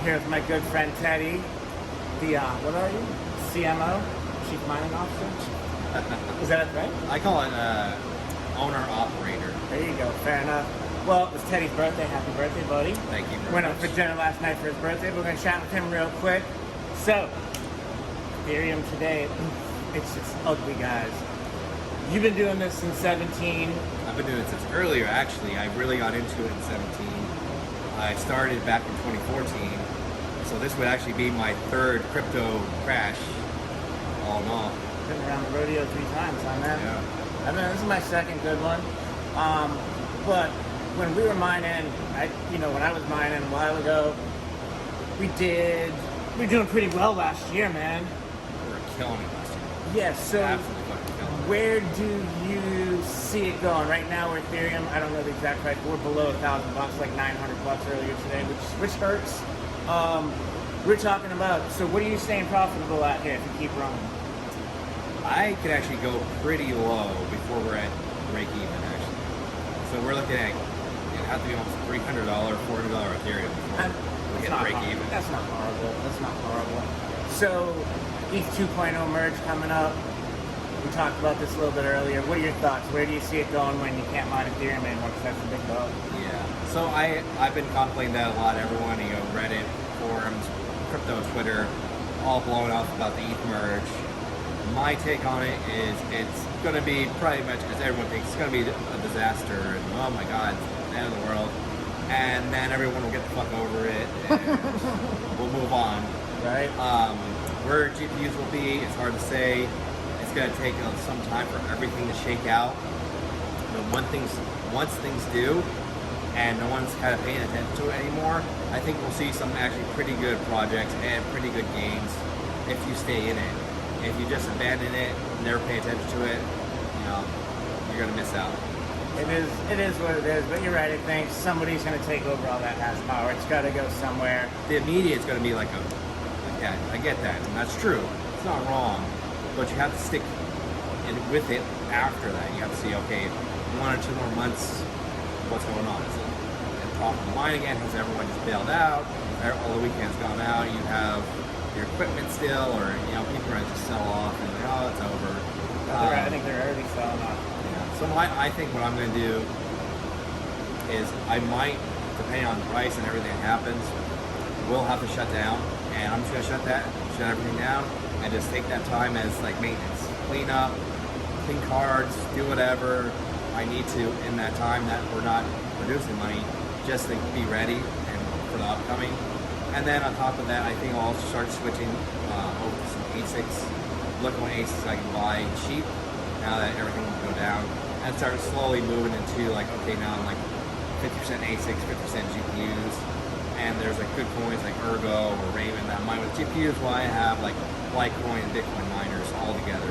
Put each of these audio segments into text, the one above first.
here with my good friend Teddy, the, what are you? CMO? Chief Mining Officer? Is that right? I call it owner-operator. There you go, fair enough. Well, it was Teddy's birthday. Happy birthday, buddy. Thank you very Went much. out for dinner last night for his birthday. We're going to chat with him real quick. So, Ethereum today, it's just ugly, guys. You've been doing this since 17. I've been doing it since earlier, actually. I really got into it in 17. I started back in 2014. So this would actually be my third crypto crash, all in all. Been around the rodeo 3 times on that. Yeah. I mean, this is my second good one. But when we were mining, when I was mining a while ago, we were doing pretty well last year, man. We were killing it last year. Yeah, so Absolutely fucking killing it. where do you see it going? Right now, we're Ethereum. I don't know the exact price. We're below $1,000, like $900 earlier today, which hurts. We're talking about. So, what are you staying profitable at here if you keep running? I could actually go pretty low before we're at break even, actually. So we're looking at it have to be almost $300, $400 Ethereum before we hit break even. That's not horrible. That's not horrible. So, ETH 2.0 merge coming up. We talked about this a little bit earlier. What are your thoughts? Where do you see it going when you can't mine Ethereum anymore? Because that's a big dog. Yeah. So I've been contemplating that a lot. Everyone, Reddit, forums, crypto, Twitter, all blowing up about the ETH merge. My take on it is it's going to be pretty much, as everyone thinks, it's going to be a disaster. And, oh my God, it's the end of the world. And then everyone will get the fuck over it and we'll move on. Right. Where GPUs will be, it's hard to say. It's going to take some time for everything to shake out. But once things do, and no one's kind of paying attention to it anymore, I think we'll see some actually pretty good projects and pretty good games if you stay in it. If you just abandon it, never pay attention to it, you're going to miss out. It is what it is, but you're right. I think somebody's going to take over all that hash power. It's got to go somewhere. The immediate is going to be like yeah, I get that, and that's true. It's not wrong, but you have to stick with it after that. You have to see, okay, 1 or 2 more months, what's going on? Is it profitable mine again? Has everyone just bailed out? All the weekends gone out? You have your equipment still, or people are going to just sell off and like, oh, it's over. I think they're already selling off. Yeah. So I think what I'm going to do is I might, depending on the price and everything that happens, we'll have to shut down, and I'm just going to shut everything down, and just take that time as like maintenance, clean up, clean cards, do whatever I need to in that time that we're not producing money, just to be ready and for the upcoming. And then on top of that, I think I'll also start switching over to some ASICs, look at what ASICs I can buy cheap now that everything will go down, and start slowly moving into like, okay, now I'm like 50% ASICs, 50% GPUs, and there's like good coins like Ergo or Raven that I mine with GPUs, while I have like Litecoin and Bitcoin miners all together.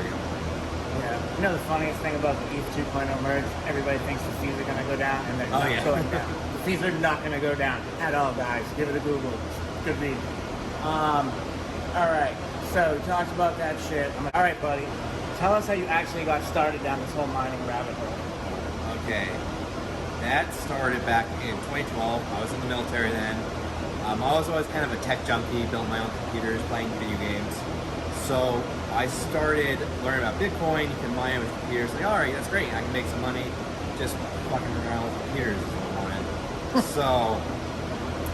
Yeah. The funniest thing about the ETH 2.0 merge, everybody thinks the fees are going to go down, and they're not going down. The fees are not going to go down at all, guys. Give it a Google. Good read. All right. So we talked about that shit. All right, buddy. Tell us how you actually got started down this whole mining rabbit hole. Okay. That started back in 2012. I was in the military then. I was always kind of a tech junkie, built my own computers, playing video games. So I started learning about Bitcoin. You can mine with computers. Like, all right, that's great. I can make some money just fucking around with computers is what I wanted. So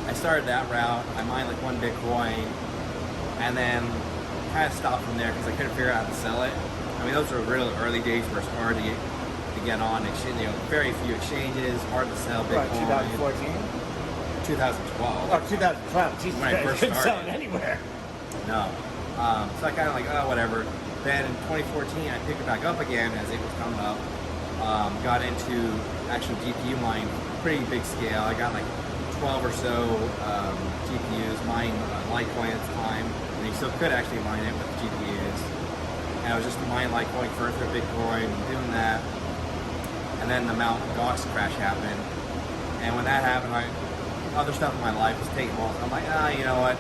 I started that route. I mined like 1 Bitcoin, and then kind of stopped from there because I couldn't figure out how to sell it. I mean, those were really early days where it's hard to get on exchange. Very few exchanges, hard to sell Bitcoin. What, 2014? 2012. Oh, 2012. Jesus when I first couldn't sell started. it anywhere. No. So I kind of like, oh, whatever. Then in 2014, I picked it back up again as it was coming up. Got into actual GPU mining, pretty big scale. I got like 12 or so GPUs, mine Litecoin at the time, and you still could actually mine it with GPUs. And I was just mining Litecoin first for Bitcoin, doing that. And then the Mt. Gox crash happened. And when that happened, other stuff in my life was taking off. I'm like, you know what?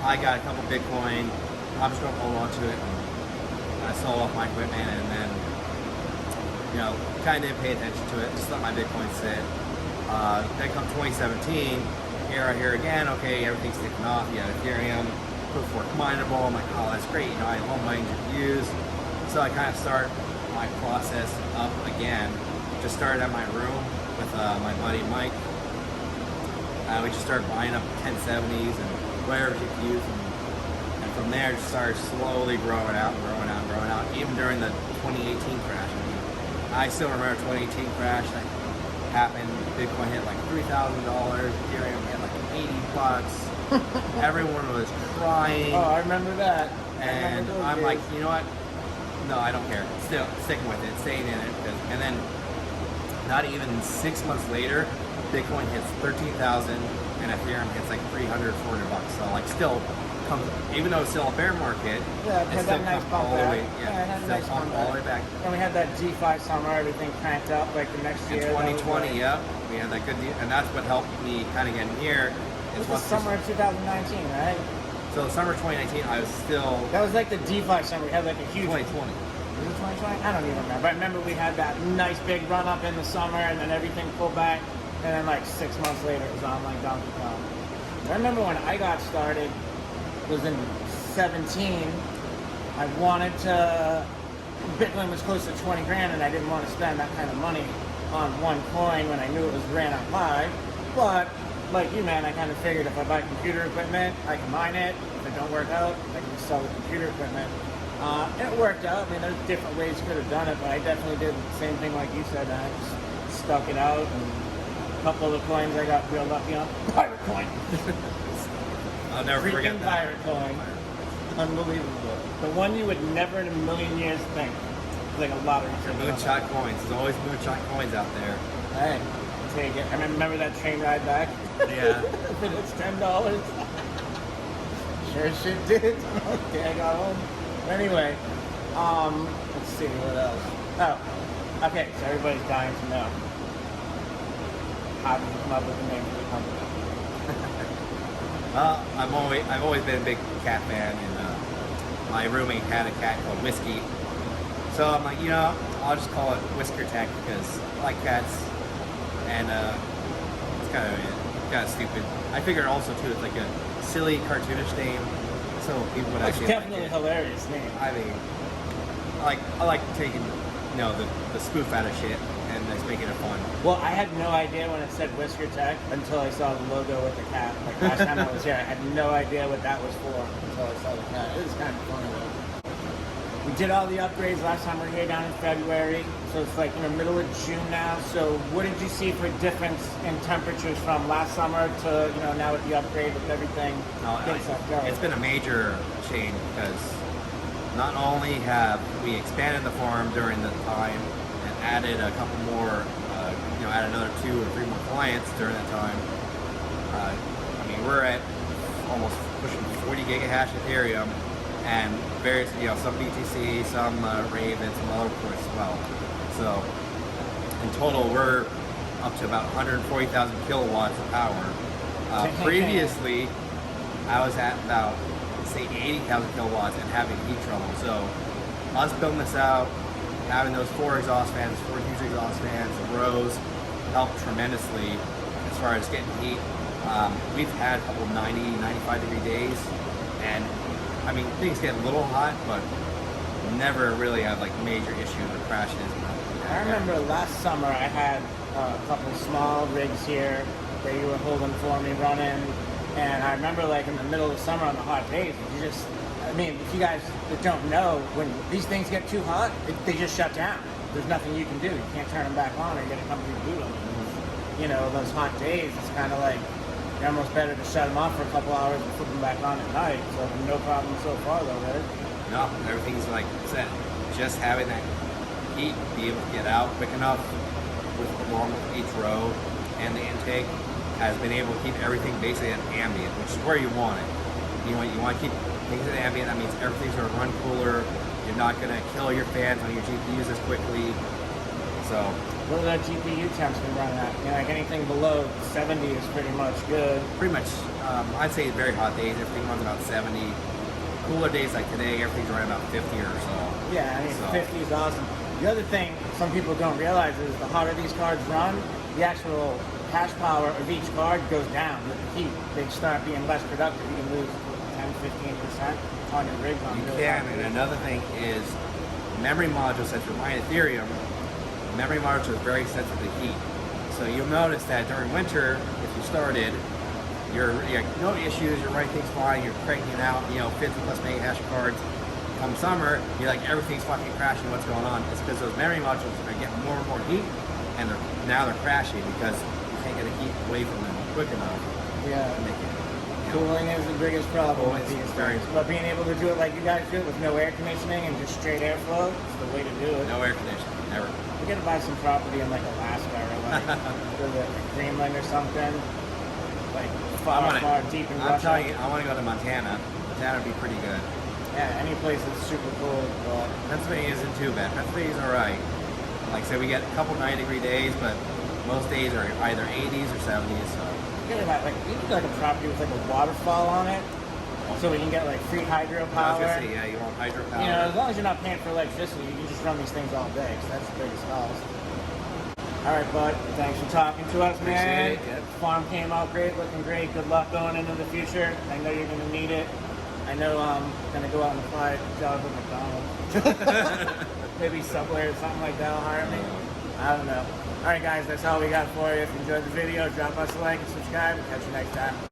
I got a couple Bitcoin. I'm just going to hold on to it. And I sold off my equipment, and then, kind of didn't pay attention to it. Just let my Bitcoin sit. Then come 2017, era here again. Okay, everything's taken off. You have Ethereum, proof of work mineable. I'm like, oh, that's great. You know, I have home buying GPUs. So I kind of start my process up again. Just started at my room with my buddy Mike. We just started buying up 1070s and whatever GPUs, and from there just started slowly growing out. Even during the 2018 crash. I mean, I still remember 2018 crash that happened. Bitcoin hit like $3,000. Ethereum hit like $80. Everyone was crying. Oh, I remember that. And I'm like, you know what? No, I don't care. Still sticking with it, staying in it. And then, not even 6 months later, Bitcoin hits 13,000 and Ethereum hits like $300, $400. So like still comes, even though it's still a bear market, yeah, it still nice comes all the way. Yeah, it had a nice bump all the way back. And we had that DeFi summer, everything cranked up like the next year. In 2020, yeah, we had that good deal, and that's what helped me kind of get in here. It was the summer of 2019, right? So the summer of 2019, I was still. That was like the DeFi summer. We had like a huge. 2020. Was it 2020? I don't even remember. I remember we had that nice big run up in the summer, and then everything pulled back, and then like 6 months later, it was on like Donkey Kong. I remember when I got started, it was in 17. I wanted to. Bitcoin was close to 20 grand, and I didn't want to spend that kind of money on one coin when I knew it was ran up high. But like you, man, I kind of figured if I buy computer equipment, I can mine it. If it don't work out, I can just sell the computer equipment. And it worked out. I mean, there's different ways you could have done it, but I definitely did the same thing like you said. I just stuck it out, and a couple of the coins I got real lucky on. Pirate coin. I'll never forget that. Pirate coin. Unbelievable. The one you would never in a million years think. Like a lottery ticket. Moonshot coins. There's always moonshot coins out there. Hey, take it. I remember that train ride back. Yeah. If it's $10. Sure shit did. Okay, I got home. Anyway, let's see what else. Oh, okay. So everybody's dying to know. How did you come up with the name of the company? I've always been a big cat fan, and my roommate had a cat called Whiskey. So I'm like, you know, I'll just call it Wisker Tech because I like cats, and it's kind of stupid. I figured also too it's like a silly cartoonish name, so people would actually. It's definitely like a hilarious name. I mean, I like taking, you know, the spoof out of shit and just making it fun. Well, I had no idea when it said Wisker Tech until I saw the logo with the cat. Like last time I was here, I had no idea what that was for until I saw the cat. It was kind of funny though. We did all the upgrades last time we were here down in February, so it's like in the middle of June now. So what did you see for difference in temperatures from last summer to, you know, now with the upgrade with everything? It's been a major change because not only have we expanded the farm during the time and added a couple more, you know, add another 2 or 3 more clients during that time. I mean, we're at almost pushing 40 gigahash Ethereum. And various, you know, some BTC, some Raven, some other ports as well. So, in total, we're up to about 140,000 kilowatts of power. Previously, I was at about, say, 80,000 kilowatts and having heat trouble. So, us building this out, having those 4 exhaust fans, 4 huge exhaust fans, the rows, helped tremendously as far as getting heat. We've had a couple of 90, 95 degree days, and I mean, things get a little hot, but never really have like major issues or crashes. I remember last summer I had a couple small rigs here that you were holding for me running, and I remember like in the middle of the summer on the hot days, you just, I mean, if you guys that don't know, when these things get too hot, they just shut down. There's nothing you can do. You can't turn them back on or you're going to come to your boot on them. You know, those hot days, it's kind of like, you're almost better to shut them off for a couple hours and flip them back on at night. So no problem so far though, right? No, everything's like I said. Just having that heat, be able to get out quick enough along with each row and the intake has been able to keep everything basically at ambient, which is where you want it. You know, you want to keep things at ambient. That means everything's going to run cooler. You're not going to kill your fans on your GPUs as quickly. So. What are the GPU temps been running at? You know, like anything below 70 is pretty much good. Pretty much, I'd say very hot days, everything runs about 70. Cooler days like today, everything's running about 50 or so. Yeah, I mean, 50 is awesome. The other thing some people don't realize is the hotter these cards run, the actual hash power of each card goes down with the heat. They start being less productive. You can lose 10-15% on your rigs on You really can, high and heat. another thing is memory modules, since you're buying Ethereum, memory modules are very sensitive to heat. So you'll notice that during winter, if you started, you have no issues, you're running things fine, you're cranking out, 50 plus mega hash cards. Come summer, you're like, everything's fucking crashing, what's going on? It's because those memory modules are getting more and more heat, and now they're crashing because you can't get the heat away from them quick enough. Yeah. To make it, Cooling is the biggest problem with these very things. But being able to do it like you guys do it with no air conditioning and just straight airflow is the way to do it. no air conditioning, never. We gotta buy some property in like Alaska or like Greenland or something. Like far deep in Russia. I'm telling you, I want to go to Montana. Montana would be pretty good. Yeah, any place that's super cool. But Pennsylvania isn't too bad. Pennsylvania's alright. Like I said, we get a couple 90-degree days, but most days are either 80s or 70s. So. you need like a property with like a waterfall on it, so we can get like free hydropower. I was gonna say, yeah, you want hydropower. As long as you're not paying for electricity, you can just run these things all day. So that's the biggest cost. All right, bud. Thanks for talking to us, man. Appreciate it. The farm came out great, looking great. Good luck going into the future. I know you're gonna need it. I know I'm gonna go out and apply a job at McDonald's. Maybe Subway or something like that will hire me. I don't know. All right, guys, that's all we got for you. If you enjoyed the video, drop us a like and subscribe. Catch you next time.